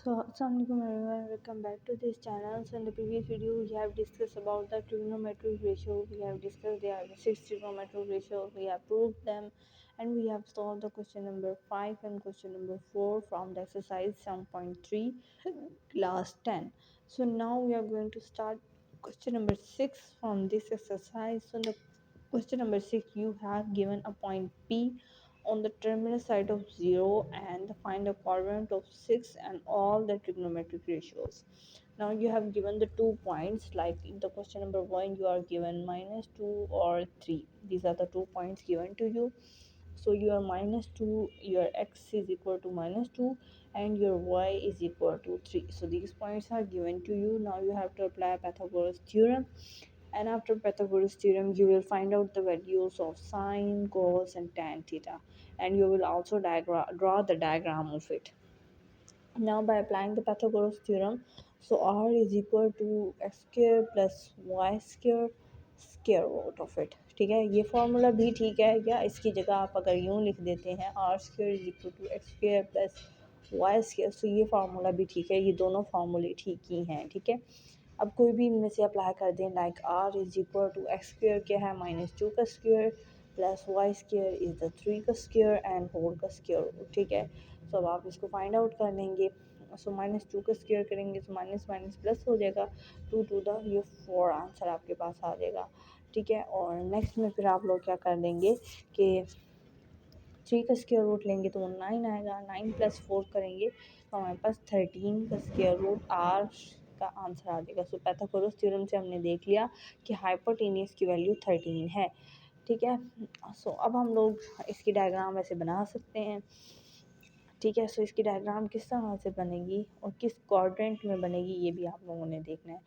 So, Assalamualaikum everyone, welcome back to this channel. So, in the previous video, we have discussed about the trigonometric ratio. We have discussed there are 6 trigonometric ratios. We have proved them, and we have solved the question number 5 and question number 4 from the exercise 7.3 class 10. So, now we are going to start question number 6 from this exercise. So, in the question number 6, you have given a point P on the terminal side of 0 and find the quadrant of 6 and all the trigonometric ratios. Now you have given the 2 points, like in the question number 1 you are given -2 or 3. These are the 2 points given to you. So your -2, your x is equal to -2 and your y is equal to 3. So these points are given to you. Now you have to apply Pythagoras theorem, and after Pythagoras theorem you will find out the values of sine, cos and tan theta, and you will also draw the diagram of it. Now by applying the Pythagoras theorem, so r is equal to x square plus y square root of it. ठीक है, ये formula भी ठीक है, या इसकी जगह आप अगर यूँ लिख देते हैं R square is equal to x square plus Y square, तो ये फार्मूला भी ठीक है, ये दोनों फार्मूले ठीक ही हैं. ठीक है, अब कोई भी इनमें से अप्लाई कर दें, like R is equal to x square क्या है -2 का square plus Y square is the 3 का स्क्र एंड 4 का स्क्र. ठीक है, तो अब आप इसको फाइंड आउट कर लेंगे. सो -2 का स्क्र करेंगे तो माइनस माइनस प्लस हो जाएगा, 2 टू द ये 4 आंसर आपके पास आ जाएगा. ठीक है, और नेक्स्ट में फिर आप लोग क्या कर देंगे कि 3 का स्क्वायर रूट लेंगे तो 9 आएगा, 9 प्लस 4 करेंगे तो हमारे पास 13 का स्क्वायर रूट आर का आंसर आ जाएगा. सो पाइथागोरस थ्योरम से हमने देख लिया कि हाइपोटेनियस की वैल्यू 13 है. ठीक है, सो अब हम लोग इसकी डायग्राम ऐसे बना सकते हैं. ठीक है, सो इसकी डायग्राम किस तरह से बनेगी और किस क्वाड्रेंट में बनेगी ये भी आप लोगों ने देखना है.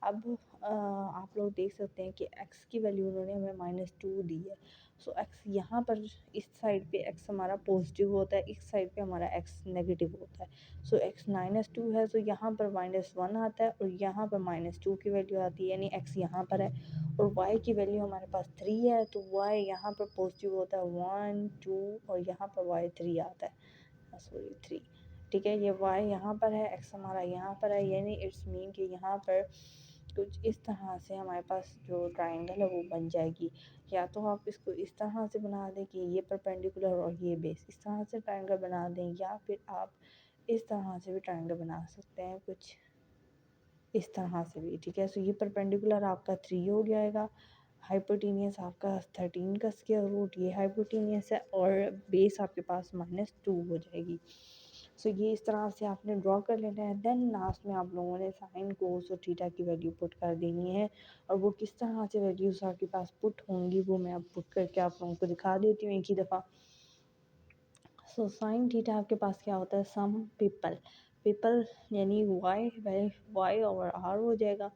अब आप लोग देख सकते हैं कि x की वैल्यू उन्होंने हमें -2 दी है. सो x यहाँ पर इस साइड पे x हमारा पॉजिटिव होता है, इस साइड पे हमारा x नेगेटिव होता है. सो x -2 है, तो यहाँ पर -1 आता है और यहाँ पर -2 की वैल्यू आती है, यानी x यहाँ पर है. और y की वैल्यू हमारे पास 3 है, तो y यहाँ पर पॉजिटिव होता है 1 2 और यहाँ पर y 3 आता है, सॉरी 3. ठीक है, ये y यहाँ पर है, x हमारा यहाँ पर है, यानी इट्स मीन कि यहाँ पर कुछ इस तरह से हमारे पास जो ट्रायंगल है वो बन जाएगी. या तो आप इसको इस तरह से बना दें कि ये परपेंडिकुलर और ये बेस, इस तरह से ट्रायंगल बना दें, या फिर आप इस तरह से भी ट्रायंगल बना सकते हैं, कुछ इस तरह से भी. ठीक है, सो ये परपेंडिकुलर आपका 3 हो जाएगा, हाइपोटेनियस आपका 13 का स्क्वायर रूट ये हाइपोटेनियस है, और बेस आपके पास -2 हो जाएगी. सो ये इस तरह से आपने ड्रॉ कर लेना है. देन लास्ट में आप लोगों ने साइन कोस और थीटा की वैल्यू पुट कर देनी है, और वो किस तरह से वैल्यूज आपके पास पुट होंगी वो मैं अब पुट करके आप लोगों को दिखा देती हूँ एक ही दफ़ा. सो साइन थीटा आपके पास क्या होता है, सम पीपल यानी वाई ओवर आर हो जाएगा.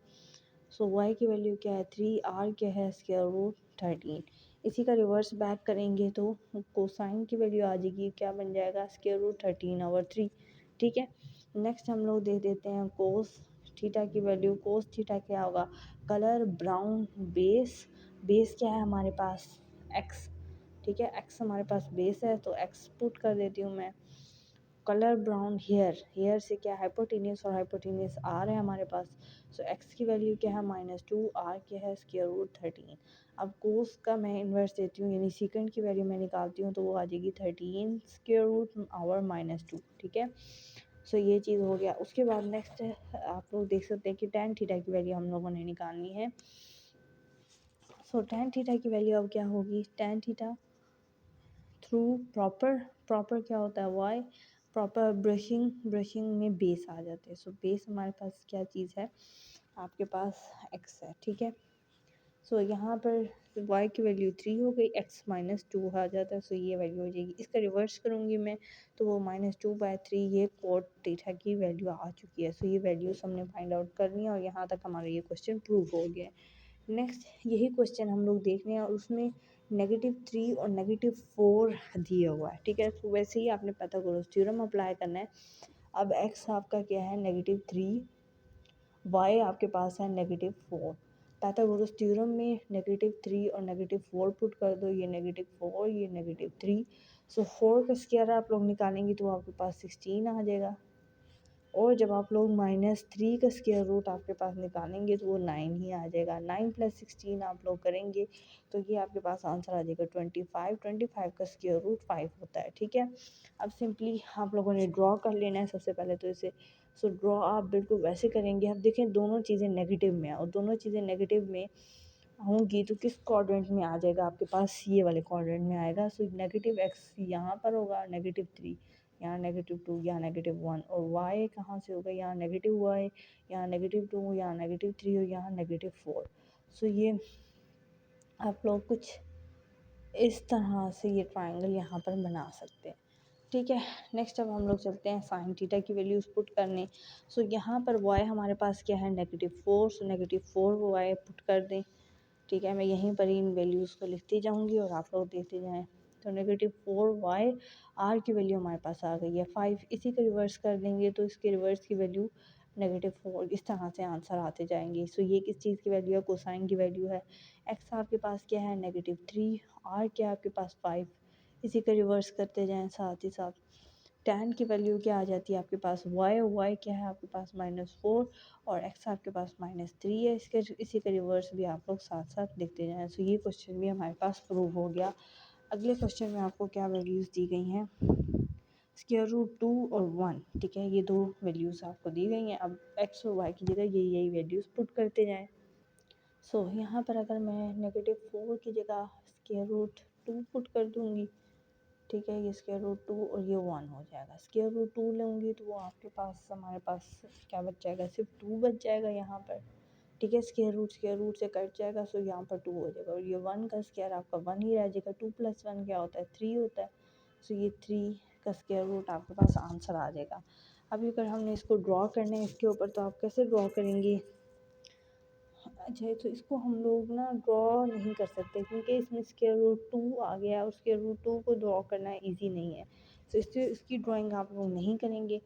सो वाई की वैल्यू क्या है 3, आर क्या है स्क्वायर रूट 13. इसी का रिवर्स बैक करेंगे तो कोसाइन की वैल्यू आ जाएगी, क्या बन जाएगा स्क्वायर रूट 13/3. ठीक है, नेक्स्ट हम लोग दे देते हैं कोस थीटा की वैल्यू. कोस थीटा क्या होगा, कलर ब्राउन बेस क्या है हमारे पास एक्स. ठीक है, एक्स हमारे पास बेस है तो एक्स पुट कर देती हूँ मैं. कलर ब्राउन हेयर से क्या हाइपोटेनियस और हाइपोटेनियस आर है हमारे पास. सो एक्स की वैल्यू क्या है -2, आर क्या है स्क्वायर रूट 13. अब कोस का मैं इन्वर्स देती हूँ, यानी सीकेंड की वैल्यू मैं निकालती हूँ तो वो आ जाएगी 13 स्क्वायर रूट आवर -2. ठीक है, सो ये चीज़ हो गया. उसके बाद नेक्स्ट आप लोग देख सकते हैं कि tan थीटा की वैल्यू हम लोगों ने निकालनी है. सो tan थीटा की वैल्यू अब क्या होगी, tan थीटा थ्रू प्रॉपर क्या होता है वाई, प्रॉपर ब्रशिंग में बेस आ जाते हैं. सो बेस हमारे पास क्या चीज़ है, आपके पास x है. ठीक है, सो यहाँ पर y की वैल्यू 3 हो गई, x -2 आ जाता है, सो ये वैल्यू हो जाएगी. इसका रिवर्स करूँगी मैं तो वो -2/3 ये कोट थीटा की वैल्यू आ चुकी है. सो ये वैल्यूज़ हमने फाइंड आउट करनी है, और यहाँ तक हमारा ये क्वेश्चन प्रूव हो गया. नेक्स्ट यही क्वेश्चन हम लोग देख रहे हैं और उसमें -3 और -4 दिया हुआ है. ठीक है, तो वैसे ही आपने पाइथागोरस थ्योरम अप्लाई करना है. अब x आपका क्या है -3, y आपके पास है -4. पाइथागोरस थ्योरम में -3 और -4 पुट कर दो, ये -4 ये -3. सो 4 का स्क्वायर आप लोग निकालेंगे तो आपके पास 16 आ जाएगा. और जब आप लोग -3 का स्क्वायर रूट आपके पास निकालेंगे तो वो 9 ही आ जाएगा। 9 + 16 आप लोग करेंगे तो ये आपके पास आंसर आ जाएगा 25। 25 का स्क्वायर रूट 5 होता है, ठीक है। अब सिंपली आप लोगों ने ड्रॉ कर लेना है सबसे पहले तो इसे। सो ड्रॉ आप बिल्कुल वैसे करेंगे। अब देखें दोनों चीज़ें नेगेटिव में हैं और दोनों चीज़ें नेगेटिव में होंगी तो किस क्वाड्रेंट में आ जाएगा आपके पास, ये वाले क्वाड्रेंट में आएगा। सो -x यहाँ पर होगा, -3 यहाँ, -2 यहाँ, -1 और y कहाँ से होगा, यहाँ -y, यहाँ -2, यहाँ -3 और यहाँ -4। सो ये आप लोग कुछ इस तरह से ये ट्राइंगल यहाँ पर बना सकते हैं, ठीक है। नेक्स्ट अब हम लोग चलते हैं साइन थीटा की वैल्यूज़ पुट करने। सो यहाँ पर y हमारे पास क्या है, -4। सो -4 y पुट कर दें, ठीक है। मैं यहीं पर इन वैल्यूज़ को लिखती जाऊँगी और आप लोग देखते जाएँ। तो -4y, r की वैल्यू हमारे पास आ गई है 5। इसी को रिवर्स कर देंगे तो इसके रिवर्स की वैल्यू -4, इस तरह से आंसर आते जाएंगे। सो ये किस चीज़ की वैल्यू है, कोसाइन की वैल्यू है। x आपके पास क्या है, -3, r क्या है आपके पास 5। इसी का रिवर्स करते जाएँ साथ ही साथ। tan की वैल्यू क्या आ जाती है आपके पास, y क्या है आपके पास -4 और x आपके पास -3 है। इसके इसी का रिवर्स भी आप लोग साथ साथ लिखते जाएं। सो ये क्वेश्चन भी हमारे पास प्रूव हो गया। अगले क्वेश्चन में आपको क्या वैल्यूज़ दी गई हैं, √2 और 1, ठीक है। ये दो वैल्यूज़ आपको दी गई हैं। अब x और y की जगह यही वैल्यूज़ पुट करते जाएँ। सो यहाँ पर अगर मैं -4 की जगह √2 पुट कर दूँगी, ठीक है, ये √2 और ये 1 हो जाएगा। √2 लूँगी तो वो आपके पास हमारे पास क्या बच जाएगा, सिर्फ 2 बच जाएगा यहाँ पर, ठीक है। स्क्वायर रूट से कट जाएगा, सो यहाँ पर 2 हो जाएगा और ये 1 का स्क्वायर आपका 1 ही रह जाएगा। 2 + 1 क्या होता है, 3 होता है। सो ये 3 का स्क्वायर रूट आपके पास आंसर आ जाएगा। अभी अगर हमने इसको ड्रॉ करना है इसके ऊपर तो आप कैसे ड्रॉ करेंगे। अच्छा, तो इसको हम लोग ना ड्रॉ नहीं कर सकते क्योंकि इसमें √2 आ गया और √2 को ड्रॉ करना इजी नहीं है। तो इसकी ड्राइंग आप लोग नहीं करेंगे।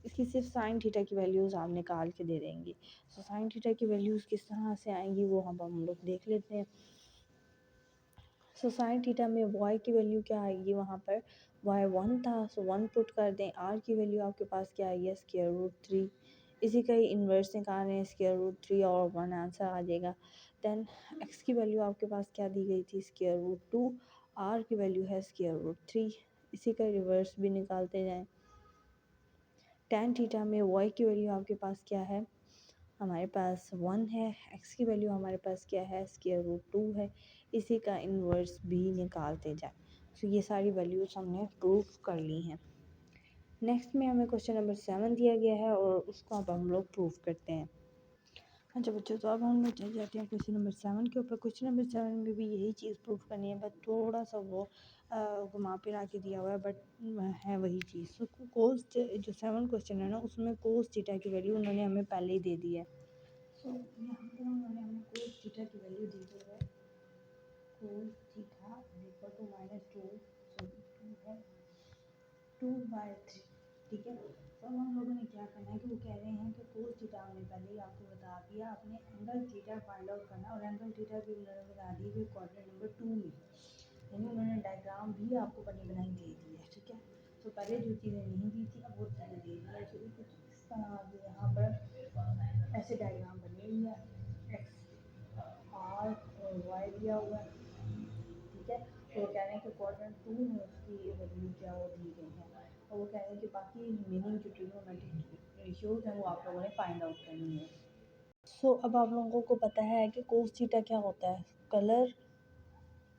इसकी सिर्फ साइन थीटा की वैल्यूज़ आप निकाल के दे देंगे। तो साइन थीटा की वैल्यूज़ किस तरह से आएंगी वो हम लोग देख लेते हैं। सो साइन थीटा में y की वैल्यू क्या आएगी, वहाँ पर y 1 था, सो 1 पुट कर दें। r की वैल्यू आपके पास क्या आई है, √3। इसी का ही इन्वर्स निकाल रहे हैं, √3 और 1 आंसर आ जाएगा। देन x की वैल्यू आपके पास क्या दी गई थी, √2, r की वैल्यू है √3। इसी का रिवर्स भी निकालते जाएं। tan थीटा में y की वैल्यू आपके पास क्या है, हमारे पास 1 है। x की वैल्यू हमारे पास क्या है, √2 है। इसी का इन्वर्स भी निकालते जाए। तो ये सारी वैल्यूज़ हमने प्रूव कर ली हैं। नेक्स्ट में हमें क्वेश्चन नंबर 7 दिया गया है और उसको अब हम लोग प्रूव करते हैं। अच्छा बच्चों, तो अब हम लोग चल जाते हैं क्वेश्चन नंबर 7 के ऊपर। क्वेश्चन नंबर 7 में भी यही चीज़ प्रूव करनी है, बट थोड़ा सा वो घुमा फिरा के दिया हुआ है, बट है वही चीज़। तो कोस जो 7 क्वेश्चन है ना, उसमें कोस थीटा की वैल्यू उन्होंने हमें पहले ही दे दी है। सो यहाँ पर उन्होंने हमें कोस थीटा की वैल्यू दी गई है, कोस थीटा इक्वल टू -2, सो 2 है 2/3, ठीक है। तो अब हम लोगों ने क्या करना है कि वो कह रहे हैं कि कोस थीटा हमने पहले ही आपको बता दिया, आपने एंगल थीटा फाइंड आउट करना और एंगल थीटा भी उन्होंने बता दी है क्वाड्रेंट नंबर 2 में, यानी उन्होंने डायग्राम भी आपको बनी बनाई दे दी है, ठीक है। तो पहले जो चीज़ें नहीं दी थी अब वो चीज़ें दे दी है। तो कुछ इस तरह से यहाँ पर ऐसे डायग्राम बनी हुई है, एक्स आर और वाई दिया हुआ है, ठीक है। तो वो कह रहे हैं कि क्वाड्रेंट 2 में उसकी वैल्यू क्या वो दी गई है और वो कह रहे हैं कि बाकी रिमेनिंग जो ट्रिग्नोमेट्रिक रेशियोज हैं वो आप लोगों ने फाइंड आउट करनी है। सो अब आप लोगों को पता है कि कोस थीटा क्या होता है, कलर।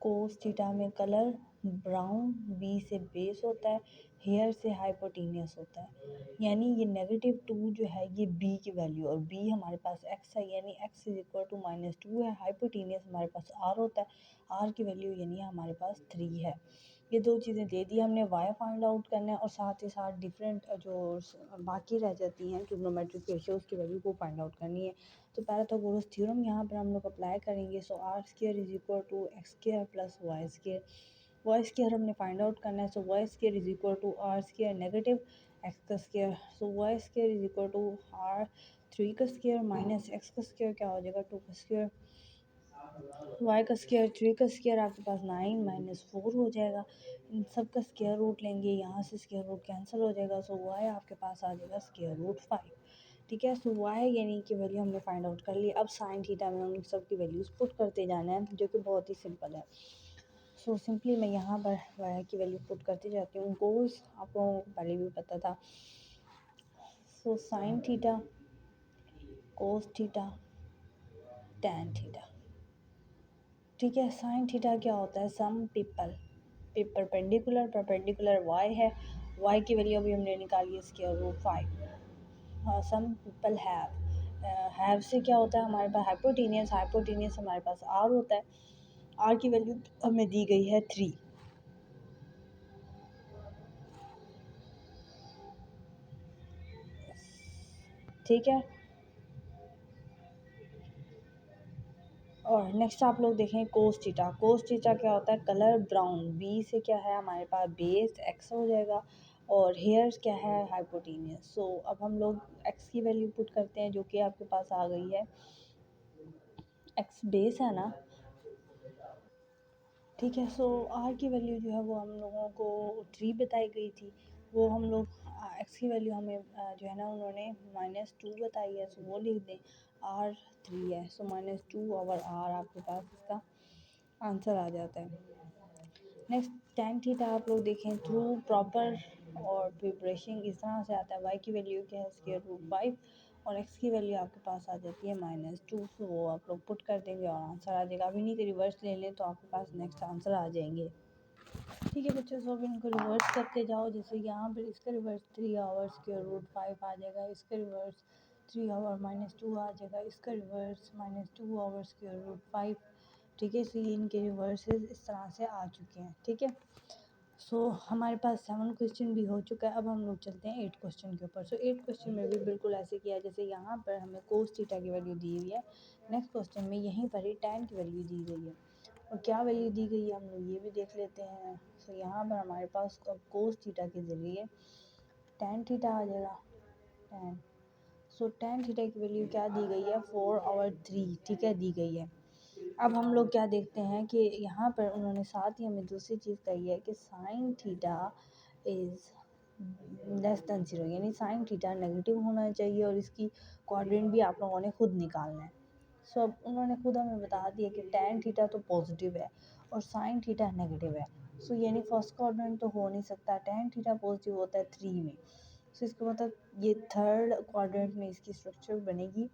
कोस थीटा में कलर ब्राउन, बी से बेस होता है, हेयर से हाइपोटेनियस होता है। यानी ये -2 जो है ये बी की वैल्यू और बी हमारे पास एक्स है, यानी एक्स इज इक्वल टू -2 है। हाइपोटेनियस हमारे पास आर होता है, आर की वैल्यू यानी हमारे पास 3 है। ये दो चीज़ें दे दी हमने, वाई फाइंड आउट करना है और साथ ही साथ डिफरेंट जो बाकी रह जाती हैं ट्रिग्नोमेट्रिक रेशियोज़ की वैल्यू को फाइंड आउट करनी है। तो पाइथागोरस थ्योरम यहाँ पर हम लोग अप्लाई करेंगे। So r² is equal to x² plus y²। y² हमने फाइंड आउट करना है। So y² is equal to r² negative x का square. So y² is equal to r 3 का स्क्वायर माइनस x का स्क्वायर क्या हो जाएगा 2 का स्क्वायर। वाई का स्क्वायर 3 का स्क्वायर आपके पास 9 माइनस 4 हो जाएगा। इन सब का स्क्वायर रूट लेंगे, यहाँ से स्क्वायर रूट कैंसिल हो जाएगा, सो वाई आपके पास आ जाएगा स्क्वायर रूट 5। ठीक है, सो वाई यानी कि वैल्यू हमने फाइंड आउट कर ली। अब साइन थीटा में उन सब की वैल्यूज़ पुट करते जाना है, जो कि बहुत ही सिंपल है। सो सिंपली मैं यहाँ पर वाई की वैल्यू पुट करती जाती हूँ। कोस आप लोगों को पहले भी पता था। So sine theta, cos theta, tan theta. ठीक है, साइन थीटा क्या होता है? Some people perpendicular, perpendicular y है, वाई की वैल्यू अभी हमने निकाली है स्क्वायर रूट 5। हाँ, सम पीपल हैव से क्या होता है हमारे पास? हाइपोटेनियस, हाइपोटेनियस हमारे पास आर होता है। आर की वैल्यू हमें दी गई है 3। ठीक है, और नेक्स्ट आप लोग देखें कोस थीटा। कोस थीटा क्या होता है? Colour brown. बी से क्या है हमारे पास? बेस एक्स हो जाएगा, और हेयर क्या है? हाइपोटेनियस। सो अब हम लोग एक्स की वैल्यू पुट करते हैं, जो कि आपके पास आ गई है, एक्स बेस है ना। ठीक है, सो आर की वैल्यू जो है वो हम लोगों को 3 बताई गई थी। वो हम लोग एक्स की वैल्यू हमें जो है ना उन्होंने -2 बताई है, सो वो लिख दें। आर 3 है, सो -2 ओवर आर आपके पास इसका आंसर आ जाता है। नेक्स्ट टैन थीटा आप लोग देखें, थ्रू प्रॉपर और प्रिपरेशन इस तरह से आता है। वाई की वैल्यू क्या है? स्क्वायर रूट 5, और एक्स की वैल्यू आपके पास आ जाती है -2। सो वो आप लोग पुट कर देंगे और आंसर आ जाएगा। अभी नहीं तो रिवर्स ले लें तो आपके पास नेक्स्ट आंसर आ जाएंगे। ठीक है बच्चों, सो अब इनको रिवर्स करते जाओ। जैसे यहाँ पर इसका रिवर्स 3 आवर्स स्क्वायर रूट 5 आ जाएगा, इसका रिवर्स 3 आवर -2 आ जाएगा, इसका रिवर्स -2 आवर स्क्वायर रूट 5। ठीक है, सो ये इनके रिवर्सेस इस तरह से आ चुके हैं। ठीक है, सो हमारे पास 7 क्वेश्चन भी हो चुका है। अब हम लोग चलते हैं 8 क्वेश्चन के ऊपर। सो 8 क्वेश्चन में भी बिल्कुल ऐसे किया जैसे यहाँ पर हमें कोस थीटा की वैल्यू दी हुई है। नेक्स्ट क्वेश्चन में यहीं पर ही टैन की वैल्यू दी गई है, और क्या वैल्यू दी गई है हम लोग ये भी देख लेते हैं। सो यहाँ पर हमारे पास कोस थीटा के ज़रिए टैन थीटा आ जाएगा, टैन। सो टैन थीटा की वैल्यू क्या दी गई है? 4/3। ठीक है, दी गई है। अब हम लोग क्या देखते हैं कि यहाँ पर उन्होंने साथ ही हमें दूसरी चीज़ कही है कि साइन थीटा इज़ < 0, यानी साइन थीटा नेगेटिव होना चाहिए, और इसकी कोऑर्डिनेट भी आप लोगों ने खुद निकालना है। सो अब उन्होंने खुद हमें बता दिया कि टैन थीटा तो पॉजिटिव है और साइन थीटा नेगेटिव है। सो यानी फर्स्ट कोऑर्डिनेट तो हो नहीं सकता, टैन थीटा पॉजिटिव होता है 3 में। सो इसका मतलब ये थर्ड कोऑर्डिनेट में इसकी स्ट्रक्चर बनेगी।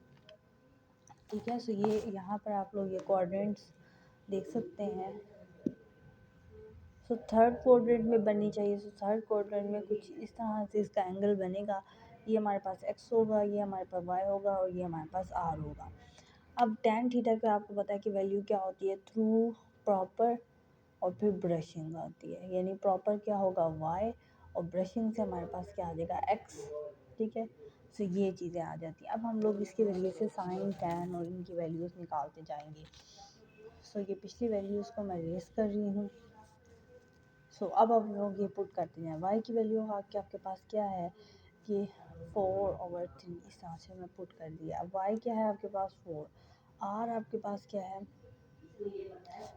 ठीक है, सो ये यहाँ पर आप लोग ये कोऑर्डिनेट्स देख सकते हैं। सो थर्ड कोऑर्डिनेट में बननी चाहिए। सो थर्ड कोऑर्डिनेट में कुछ इस तरह से इसका एंगल बनेगा। ये हमारे पास एक्स होगा, ये हमारे पास वाई होगा, और ये हमारे पास आर होगा। अब टैन थीटा का आपको पता है कि वैल्यू क्या होती है? थ्रू प्रॉपर और फिर ब्रशिंग आती है, यानी प्रॉपर क्या होगा? वाई, और ब्रशिंग से हमारे पास क्या आ जाएगा? एक्स। ठीक है, सो ये चीज़ें आ जाती हैं। अब हम लोग इसकी वैल्यू से साइन टैन और इनकी वैल्यूज़ निकालते जाएंगे। सो ये पिछली वैल्यूज़ को मैं रेस कर रही हूँ। सो अब हम लोग ये पुट करते हैं। वाई की वैल्यू आके आपके पास क्या है कि 4/3 इस तरह से मैं पुट कर दिया। अब वाई क्या है आपके पास? 4। आर आपके पास क्या है?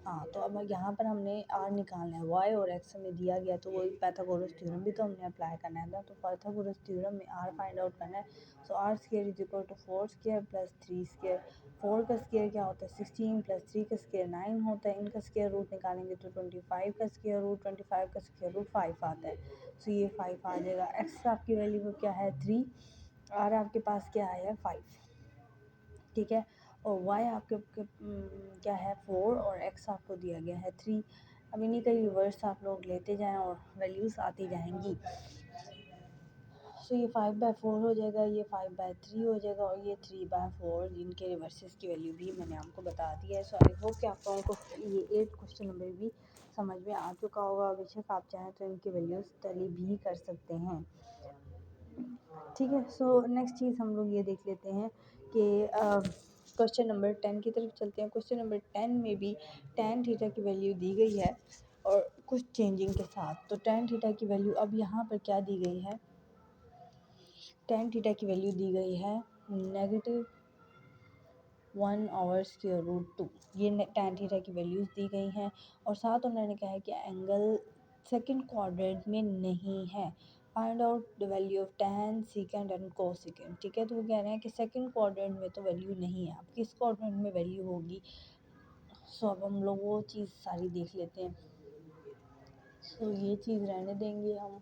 हाँ, तो अब यहाँ पर हमने आर निकालना है। वाई और एक्स हमें दिया गया, तो वही पाइथागोरस थ्योरम भी तो हमने अप्लाई करना है ना। तो पाइथागोरस थ्योरम में आर फाइंड आउट करना है। So R square is equal to 4 square plus 3 square. 4 का स्क्वायर क्या होता है? 16 प्लस 3 का स्क्वायर 9 होता है। इनका स्क्वायर रूट निकालेंगे तो 25 का स्क्वायर रूट, 25 का स्क्वायर रूट 5 आता है। सो ये 5 आ जाएगा। एक्स आपकी वैल्यू क्या है? 3। आर आपके पास क्या है? 5। ठीक है, और y आपके क्या है? 4, और x आपको दिया गया है 3। अब इन्हीं का रिवर्स आप लोग लेते जाएं और वैल्यूज़ आती जाएंगी। सो ये 5/4 हो जाएगा, ये 5/3 हो जाएगा, और ये 3/4। जिनके रिवर्सेस की वैल्यू भी मैंने आपको बता दी है। सो आई होप कि आप लोगों को ये 8 क्वेश्चन नंबर भी समझ में आ चुका होगा। बेशक आप चाहें तो इनकी वैल्यूज़ टैली भी कर सकते हैं। ठीक है, सो नेक्स्ट चीज़ हम लोग ये देख लेते हैं कि क्वेश्चन नंबर 10 की तरफ चलते हैं। क्वेश्चन नंबर 10 में भी टैन थीटा की वैल्यू दी गई है, और कुछ चेंजिंग के साथ। तो टैन थीटा की वैल्यू अब यहाँ पर क्या दी गई है? टैन थीटा की वैल्यू दी गई है नेगेटिव 1/√2। ये tan थीटा की वैल्यूज़ दी गई हैं और साथ उन्होंने कहा है कि एंगल सेकंड क्वाड्रेंट में नहीं है। Find out the value of tan second and cosecant. ठीक है, तो वो कह रहे हैं कि सेकंड क्वाड्रेंट में तो वैल्यू नहीं है, अब किस क्वाड्रेंट में वैल्यू होगी। सो अब हम लोग वो चीज़ सारी देख लेते हैं। सो ये चीज़ रहने देंगे हम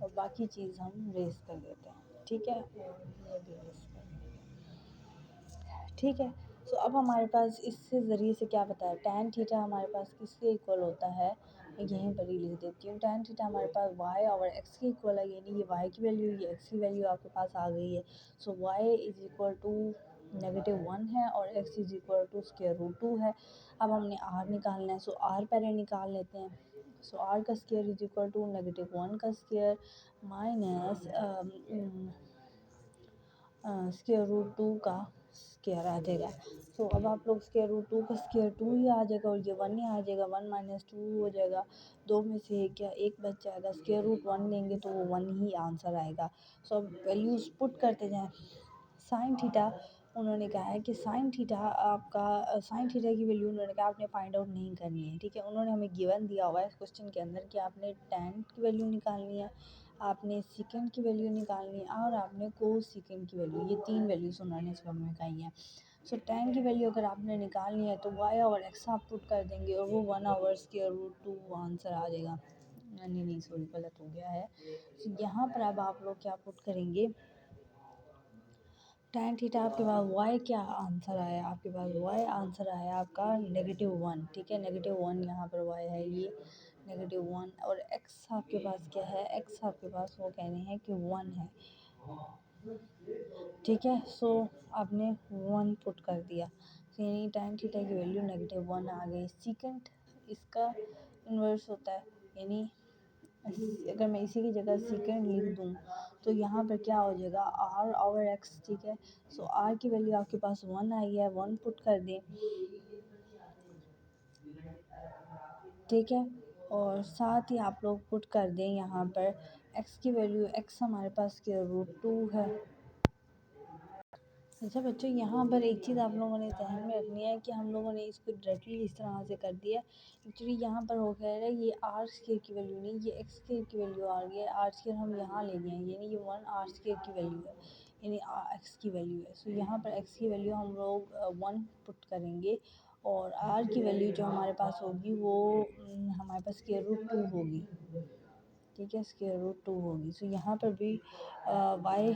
और बाकी चीज़ हम रेस कर लेते हैं। ठीक है, और ये भी रेस कर लेंगे। ठीक है, सो अब हमारे पास इससे ज़रिए से क्या बताया, tan थीटा हमारे पास किसके इक्वल होता है, यहीं पर ही लिख देती हूँ। tan थीटा हमारे पास y और x के इक्वल है, यानी ये y की वैल्यू ये x की वैल्यू आपके पास आ गई है। सो y इज़ इक्वल टू -1 है और x इज़ इक्वल टू √2 है। अब हमने r निकालना है, सो r पहले निकाल लेते हैं। सो r का स्क्वायर इज इक्वल टू -1 का स्क्वायर माइनस √2 का स्क्वायर आ जाएगा। सो अब आप लोग √2 का स्क्वायर 2 ही आ जाएगा और ये 1 ही आ जाएगा, 1 - 2 हो जाएगा, दो में से एक बच जाएगा। √1 लेंगे तो वो 1 ही आंसर आएगा। सो अब वैल्यूज़ पुट करते जाएं। साइन थीटा उन्होंने कहा है कि साइन थीटा आपका साइन थीटा की वैल्यू उन्होंने कहा आपने फाइंड आउट नहीं करनी है। ठीक है, उन्होंने हमें गिवन दिया हुआ है इस क्वेश्चन के अंदर कि आपने tan की वैल्यू निकालनी है, आपने सेकेंड की वैल्यू निकालनी है और आपने कोसेकेंड की वैल्यू, ये 3 वैल्यूज़ उन्होंने इसमें हमें कही हैं। सो tan की वैल्यू अगर आपने निकालनी है तो y और x आप पुट कर देंगे और वो 1/√2 आंसर आ जाएगा। नहीं सॉरी, गलत हो गया है। तो यहाँ पर अब आप लोग क्या पुट करेंगे, tan थीटा आपके पास y क्या आंसर आया, आपके पास y आंसर आया आपका -1। ठीक है, -1 यहाँ पर y है, ये -1 और x आपके पास क्या है, x आपके पास वो कह रहे हैं कि 1 है। ठीक है, सो आपने 1 पुट कर दिया, यानी tan थीटा की वैल्यू -1 आ गई। सेकंड इसका इन्वर्स होता है, यानी अगर मैं इसी की जगह सेकेंड लिख दूँ तो यहाँ पर क्या हो जाएगा, r और x। ठीक है, सो r की वैल्यू आपके पास 1 आई है, 1 पुट कर दें। ठीक है, और साथ ही आप लोग पुट कर दें यहाँ पर x की वैल्यू, x हमारे पास √2 है। अच्छा बच्चों, यहाँ पर एक चीज़ आप लोगों ने ध्यान में रखनी है कि हम लोगों ने इसको डायरेक्टली इस तरह से कर दिया। एक्चुअली यहाँ पर हो गया है, ये आर स्क्वायर की वैल्यू नहीं, ये एक्स स्क्वायर की वैल्यू आ गई है। आर स्क्वायर हम यहाँ ले गए हैं, यानी ये 1 आर स्क्वायर की वैल्यू है, यानी एक्स की वैल्यू है। सो यहाँ पर एक्स की वैल्यू हम लोग 1 पुट करेंगे और आर की वैल्यू जो हमारे पास होगी वो हमारे पास √2 होगी। ठीक है, √2 होगी। सो यहाँ पर भी वाई,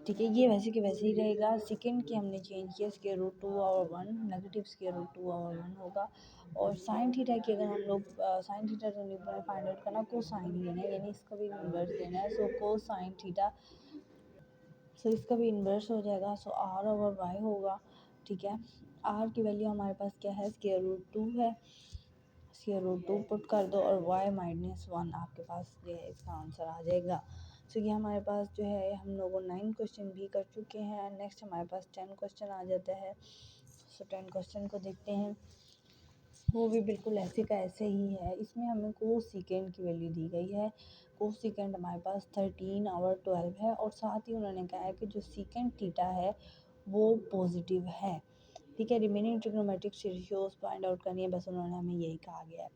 ठीक है, ये वैसे के वैसे ही रहेगा। सेकंड की हमने चेंज किया, √2/1 नेगेटिव √2/1 होगा। और साइन थीटा की अगर हम लोग साइन थीटा तो नहीं फाइंड आउट करना, कोसाइन लेना है, यानी इसका भी इन्वर्स लेना है। सो कोसाइन थीटा, सो इसका भी इन्वर्स हो जाएगा। सो r/y होगा। ठीक है, r की वैल्यू हमारे पास क्या है, √2 है, √2 पुट कर दो और y -1 आपके पास जो है इसका आंसर आ जाएगा। सो ये हमारे पास जो है हम लोगों 9 क्वेश्चन भी कर चुके हैं। नेक्स्ट हमारे पास 10 क्वेश्चन आ जाता है। सो 10 क्वेश्चन को देखते हैं, वो भी बिल्कुल ऐसे का ऐसे ही है। इसमें हमें कोसेकेंड की वैल्यू दी गई है। कोसेकेंड हमारे पास 13 और 12 है और साथ ही उन्होंने कहा है कि जो सेकेंड थीटा है वो पॉजिटिव है। ठीक है, remaining trigonometric ratios find out करनी है, बस उन्होंने हमें यही कहा गया है।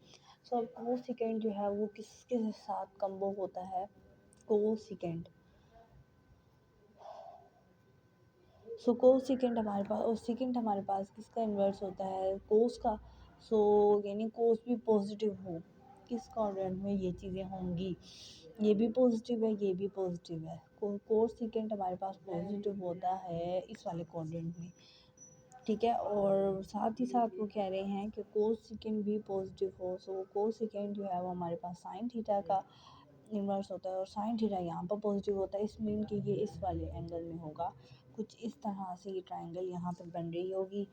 सो अब कोसेकेंड जो है वो किसके साथ कम्बो होता है, कोसेकेंड। सो कोसेकेंड हमारे पास और सेकेंड हमारे पास किसका इन्वर्स होता है, कोस का। सो यानी कोस भी पॉजिटिव हो, किस क्वाड्रेंट में ये चीज़ें होंगी, ये भी पॉजिटिव है, ये भी पॉजिटिव है। कोसेकेंड हमारे पास पॉजिटिव होता है इस वाले क्वाड्रेंट में। ठीक है, और साथ ही साथ वो कह रहे हैं कि कोसेकेंड भी पॉजिटिव हो। सो कोसेकेंड जो है वो हमारे पास साइन थीटा का इन्वर्स होता है और साइन थीटा यहाँ पर पॉजिटिव होता है। इस मीन कि ये इस वाले एंगल में होगा, कुछ इस तरह से ये ट्रायंगल यहाँ पर बन रही होगी।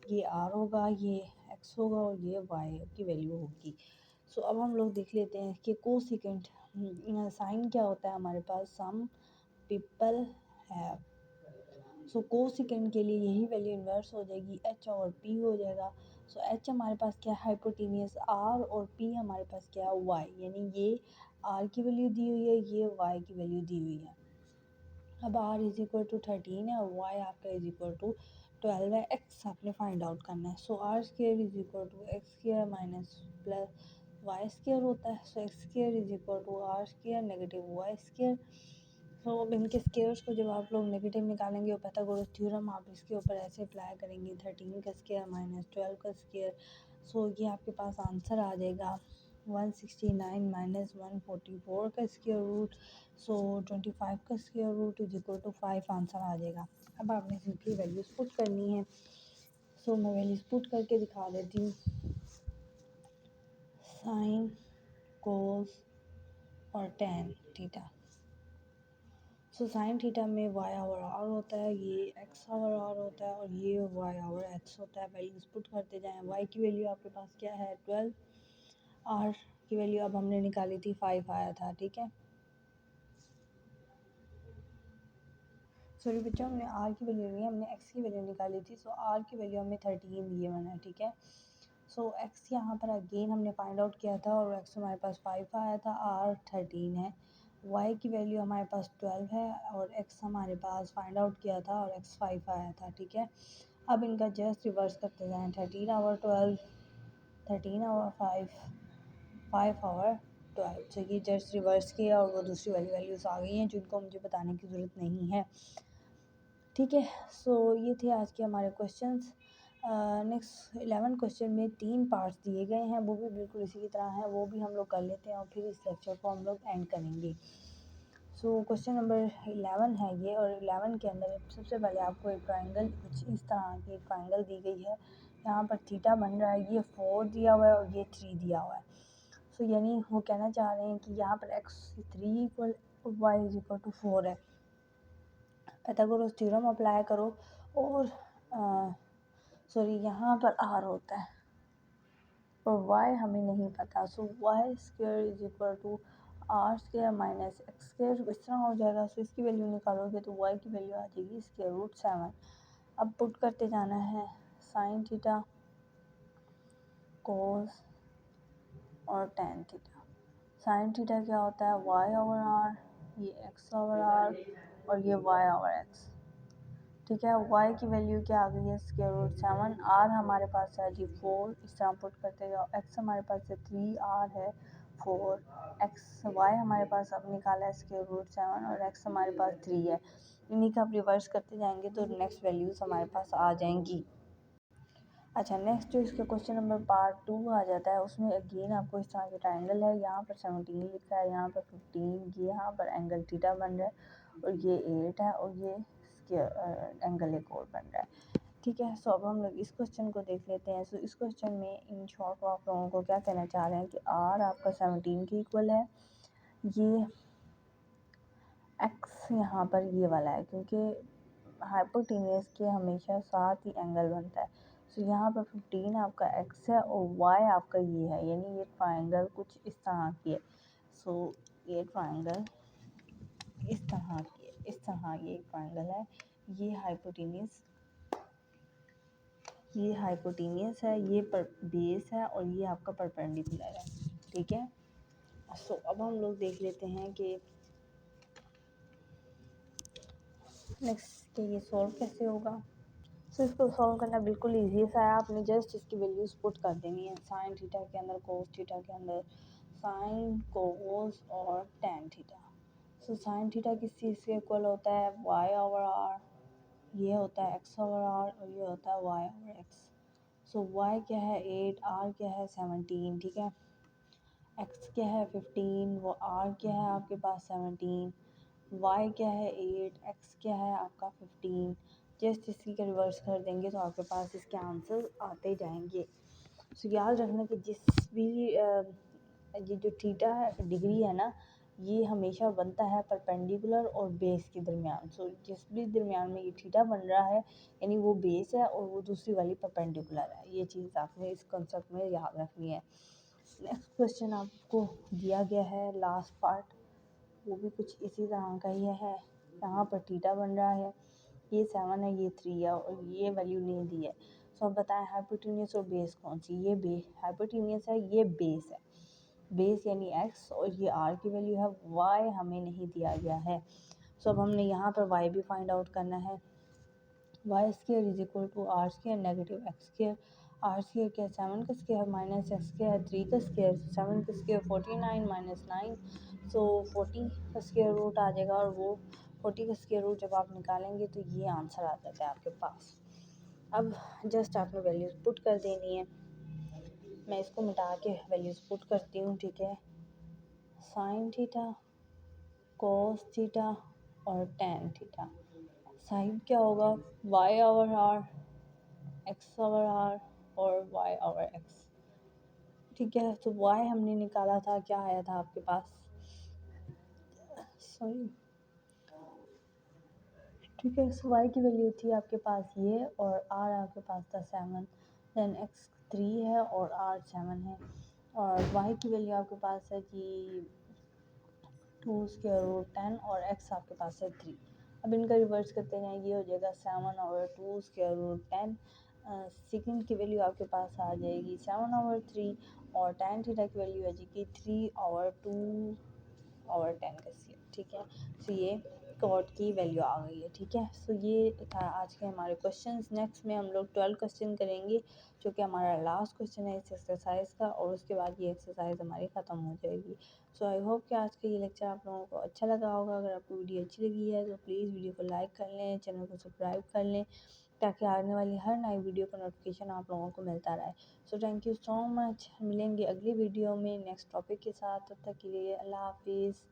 ये आर होगा, ये एक्स होगा और ये वाई की वैल्यू होगी। सो अब हम लोग देख लेते हैं कि कोसेकेंड साइन क्या होता है हमारे पास, some people have. So cosecant के लिए यही वैल्यू इन्वर्स हो जाएगी, एच और पी हो जाएगा। सो एच हमारे पास क्या है, हाइपोटेनियस आर, और पी हमारे पास क्या है, वाई, यानी ये आर की वैल्यू दी हुई है, ये वाई की वैल्यू दी हुई है। अब r इज इक्वल टू 13 है और y आपका इज इक्वल टू 12 है, एक्स आपने फाइंड आउट करना है। So R square is equal to x square minus plus Y square होता है। So X square is equal to R square negative Y square. तो अब इनके स्क्वायर्स को जब आप लोग नेगेटिव निकालेंगे और पाइथागोरस थ्योरम आप इसके ऊपर ऐसे अप्लाई करेंगे, 13 का स्क्वायर माइनस 12 का स्क्वायर। सो ये आपके पास आंसर आ जाएगा 169 माइनस 144 का स्क्वायर रूट। सो 25 का square root is equal to 5 answer आ जाएगा। अब आपने सिंपली वैल्यूज पुट करनी है। सो मैं वैल्यूज पुट करके दिखा देती हूँ। साइन कोस और टेन थीटा। सो साइन थीटा में वाई आवर आर होता है, ये एक्स आवर आर होता है और ये वाई आवर एक्स होता है। वैल्यूज पुट करते जाएं। वाई की वैल्यू आपके पास क्या है 12, आर की वैल्यू अब हमने निकाली थी 5 आया था, ठीक है। सॉरी बच्चों, हमने आर की वैल्यू नहीं, हमने एक्स की वैल्यू निकाली थी। सो आर की वैल्यू हमें 13 दिए मैंने है, ठीक है। सो एक्स यहाँ पर अगेन हमने फाइंड आउट किया था और एक्स हमारे पास 5 आया था, आर 13 है। वाई की वैल्यू हमारे पास 12 है और एक्स हमारे पास फाइंड आउट किया था और एक्स 5 आया था, ठीक है। अब इनका जस्ट रिवर्स करते जाएं। 13 आवर 12, 13 आवर 5, 5 आवर 12। तो ये जस्ट रिवर्स किया और वो दूसरी वाली वैल्यूज़ आ गई हैं जिनको मुझे बताने की ज़रूरत नहीं है, ठीक है। सो ये थे आज के हमारे क्वेश्चंस। नेक्स्ट 11 क्वेश्चन में 3 पार्ट्स दिए गए हैं, वो भी बिल्कुल इसी की तरह हैं, वो भी हम लोग कर लेते हैं और फिर इस लेक्चर को हम लोग एंड करेंगे। सो क्वेश्चन नंबर 11 है ये, और 11 के अंदर सबसे पहले आपको एक ट्रायंगल कुछ इस तरह की ट्रायंगल दी गई है। यहाँ पर थीटा बन रहा है, ये 4 दिया हुआ है और ये 3 दिया हुआ है। सो यानी वो कहना चाह रहे हैं कि यहाँ पर x 3 equal y is equal to 4 है। पाइथागोरस थ्योरम अप्लाई करो और सॉरी यहाँ पर r होता है और y हमें नहीं पता। So Y square is equal to R square minus X square इस तरह हो जाएगा। सो इसकी वैल्यू निकालोगे तो y की वैल्यू आ जाएगी स्क्वायर रूट 7। अब पुट करते जाना है। साइन थीटा कोस और टेन थीटा। साइन थीटा क्या होता है y ओवर r, ये x ओवर r और ये y ओवर x, ठीक है। y की वैल्यू क्या आ गई है स्क्वायर रूट 7। r हमारे पास है जी 4, इस तरह पुट करते जाओ। x हमारे पास है 3, r है 4, x y हमारे पास अब निकाला है स्क्वायर रूट 7 और x हमारे पास 3 है। इन्हीं का आप रिवर्स करते जाएंगे तो नेक्स्ट वैल्यूज हमारे पास आ जाएंगी। अच्छा, नेक्स्ट जो इसका क्वेश्चन नंबर पार्ट 2 आ जाता है, उसमें अगेन आपको इस तरह के ट्रायंगल है। यहाँ पर 17 लिखा है, यहाँ पर 15, ये यहाँ पर एंगल थीटा बन रहा है और ये 8 है और ये एंगल एक और बन रहा है, ठीक है। सो अब हम लोग इस क्वेश्चन को देख लेते हैं। सो इस क्वेश्चन में इन शॉर्ट आप लोगों को क्या कहना चाह रहे हैं कि आर आपका 17 के इक्वल है, ये एक्स यहाँ पर ये वाला है क्योंकि हाइपोटेन्यूस के हमेशा साथ ही एंगल बनता है। सो यहाँ पर 15 आपका एक्स है और वाई आपका ये है, यानी ये ट्रायंगल कुछ इस तरह की है। सो ये ट्रायंगल इस तरह की है, इस तरह ये ट्रायंगल है। ये हाइपोटेन्यूस है, ये पर बेस है और ये आपका परपेंडिकुलर है, ठीक है। सो अब हम लोग देख लेते हैं कि नेक्स्ट ये सॉल्व कैसे होगा। सो इसको सॉल्व करना बिल्कुल ईजी सा है, आपने जस्ट इसकी वैल्यूज पुट कर देनी है। साइन थीटा के अंदर कोस थीटा के अंदर साइन कोस और टेन थीटा। सो साइन थीटा किस चीज़ के इक्वल होता है वाई ओवर आर, ये होता है एक्स ओवर आर और ये होता है वाई ओवर एक्स। सो वाई क्या है 8, आर क्या है 17, ठीक है। एक्स क्या है 15, वो आर क्या है आपके पास 17, वाई क्या है 8, एक्स क्या है आपका 15। जस्ट इसी का रिवर्स कर देंगे तो आपके पास इसके आंसर आते जाएंगे। सो याद रखना कि जिस भी ये जो थीटा है डिग्री है ना, ये हमेशा बनता है परपेंडिकुलर और बेस के दरमियान। सो जिस भी दरमियान में ये थीटा बन रहा है यानी वो बेस है और वो दूसरी वाली परपेंडिकुलर है। ये चीज़ आपने इस कॉन्सेप्ट में याद रखनी है। नेक्स्ट क्वेश्चन आपको दिया गया है लास्ट पार्ट, वो भी कुछ इसी तरह का ही है। यहाँ पर थीटा बन रहा है, ये 7 है, ये 3 है और ये वैल्यू नहीं दी है। सो अब बताएं हाइपोटेन्यूस और बेस कौन सी। ये हाइपोटेन्यूस है, ये बेस है, बेस यानी x और ये r की वैल्यू है, y हमें नहीं दिया गया है। सो अब हमने यहाँ पर y भी फाइंड आउट करना है। Y square is equal to r square negative x square. R square क्या है, 7 का स्केयर माइनस एक्स स्केयर 3 का स्केयर, 7 का स्केयर 49 माइनस 9, सो 40 का स्केयर रूट आ जाएगा, और वो 40 का स्केयर रूट जब आप निकालेंगे तो ये आंसर आ जाता है आपके पास। अब जस्ट आपने वैल्यूज़ पुट कर देनी है। मैं इसको मिटा के वैल्यूज़ पुट करती हूँ, ठीक है। साइन थीटा, कोस थीटा और टेन थीटा। साइन क्या होगा, y over r, x over r और वाई ओवर एक्स, ठीक है। तो वाई हमने निकाला था, क्या आया था आपके पास, सॉरी, ठीक है। सो वाई की वैल्यू थी आपके पास ये, और आर आपके पास था 7, देन एक्स 3 है और आर 7 है, और वाई की वैल्यू आपके पास है जी 2 स्क्वायर रूट 10 और एक्स आपके पास है 3। अब इनका रिवर्स करते हैं, ये हो जाएगा 7 और 2 स्क्वायर रूट 10। सेकेंड की वैल्यू आपके पास आ जाएगी 7 ओवर 3, और tan थीटा की वैल्यू आ जाएगी 3 ओवर 2 ओवर 10 का स्क्वायर, ठीक है। सो ये कॉट की वैल्यू आ गई है, ठीक है। सो ये था आज के हमारे क्वेश्चंस। नेक्स्ट में हम लोग 12 क्वेश्चन करेंगे, जो कि हमारा लास्ट क्वेश्चन है इस एक्सरसाइज का, और उसके बाद ये एक्सरसाइज हमारी ख़त्म हो जाएगी। सो आई होप कि आज का ये लेक्चर आप लोगों को अच्छा लगा होगा। अगर आपको वीडियो अच्छी लगी है तो प्लीज़ वीडियो को लाइक कर लें, चैनल को सब्सक्राइब कर लें, ताकि आने वाली हर नई वीडियो का नोटिफिकेशन आप लोगों को मिलता रहे। So thank you so much. मिलेंगे अगली वीडियो में नेक्स्ट टॉपिक के साथ, तब तक के लिए अल्लाह हाफिज़।